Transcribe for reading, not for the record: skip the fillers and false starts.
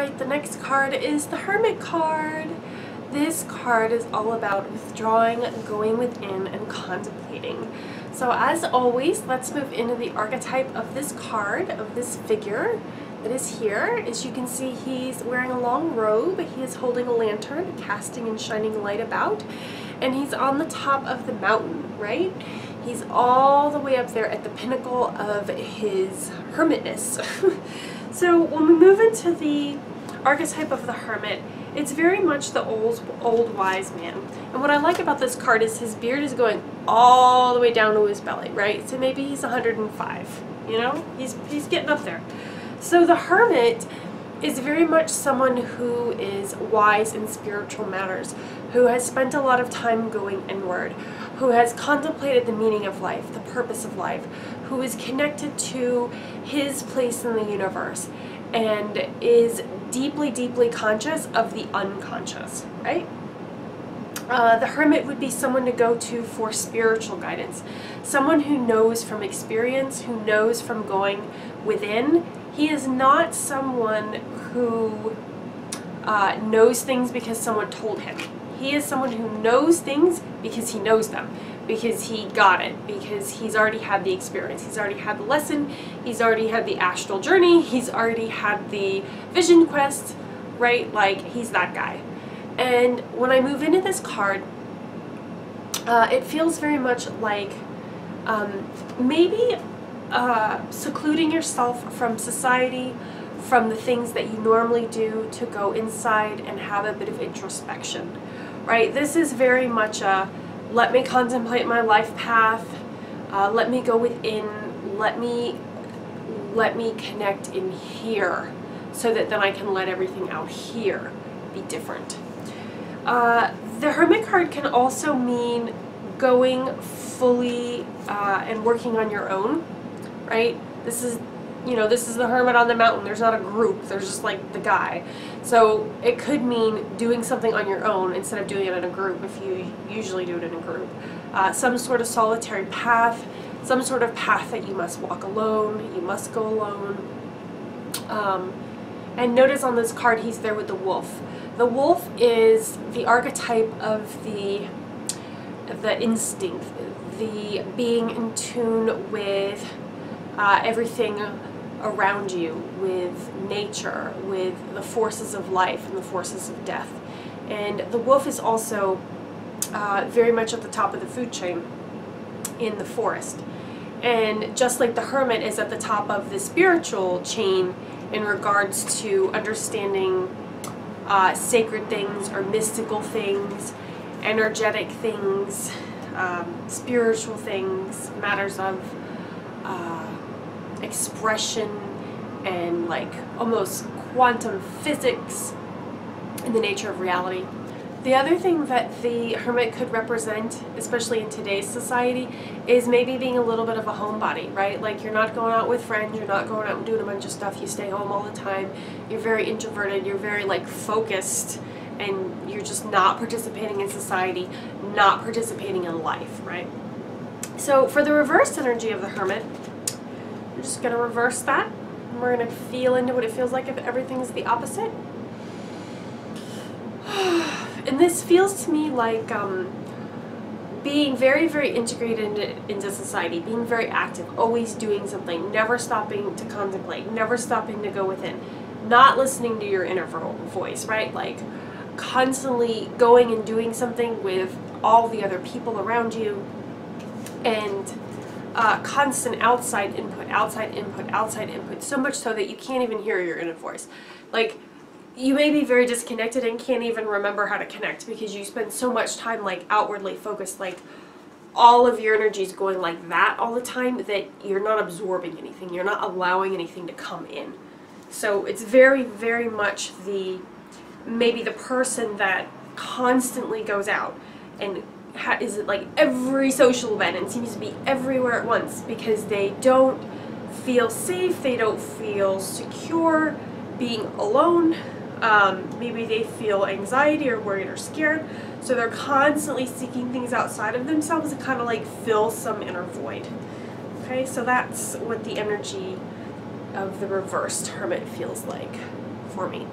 Alright, the next card is the Hermit card. This card is all about withdrawing, going within, and contemplating. So as always, let's move into the archetype of this card, of this figure that is here. As you can see, he's wearing a long robe, he is holding a lantern, casting and shining light about, and he's on the top of the mountain, right? He's all the way up there at the pinnacle of his hermitness. So when we move into the archetype of the hermit, it's very much the old wise man. And what I like about this card is his beard is going all the way down to his belly, right? So maybe he's 105, you know? He's getting up there. So the hermit is very much someone who is wise in spiritual matters, who has spent a lot of time going inward, who has contemplated the meaning of life, the purpose of life, who is connected to his place in the universe, and is deeply, deeply conscious of the unconscious, right? The hermit would be someone to go to for spiritual guidance, someone who knows from experience, who knows from going within. He is not someone who knows things because someone told him. He is someone who knows things because he knows them, because he got it, because he's already had the experience, he's already had the lesson, he's already had the astral journey, he's already had the vision quest, right? Like, he's that guy. And when I move into this card, it feels very much like maybe secluding yourself from society, from the things that you normally do, to go inside and have a bit of introspection, right? This is very much a let me contemplate my life path, let me go within, let me connect in here, so that then I can let everything out here be different. The Hermit card can also mean going fully and working on your own, right? This is, you know, this is the hermit on the mountain. There's not a group. There's just like the guy. So it could mean doing something on your own instead of doing it in a group if you usually do it in a group. Some sort of solitary path, some sort of path that you must walk alone, you must go alone. And notice on this card he's there with the wolf. The wolf is the archetype of the instinct, the being in tune with everything around you, with nature, with the forces of life and the forces of death. And the wolf is also very much at the top of the food chain in the forest. And just like the hermit is at the top of the spiritual chain in regards to understanding sacred things or mystical things, energetic things, spiritual things, matters of expression and like almost quantum physics in the nature of reality. The other thing that the hermit could represent, especially in today's society, is maybe being a little bit of a homebody, right? Like, you're not going out with friends, you're not going out and doing a bunch of stuff, you stay home all the time, you're very introverted, you're very like focused, and you're just not participating in society, not participating in life, right? So for the reversed energy of the hermit, I'm just going to reverse that, and we're going to feel into what it feels like if everything's the opposite. And this feels to me like being very, very integrated into society, being very active, always doing something, never stopping to contemplate, never stopping to go within, not listening to your inner voice, right? Like, constantly going and doing something with all the other people around you, and constant outside input, outside input, outside input, so much so that you can't even hear your inner voice. Like, you may be very disconnected and can't even remember how to connect because you spend so much time like outwardly focused, like all of your energy is going like that all the time, that you're not absorbing anything, you're not allowing anything to come in. So it's very, very much maybe the person that constantly goes out and is at like every social event and seems to be everywhere at once because they don't feel safe, they don't feel secure being alone. Maybe they feel anxiety or worried or scared, so they're constantly seeking things outside of themselves to kind of like fill some inner void. Okay, so that's what the energy of the reversed hermit feels like for me.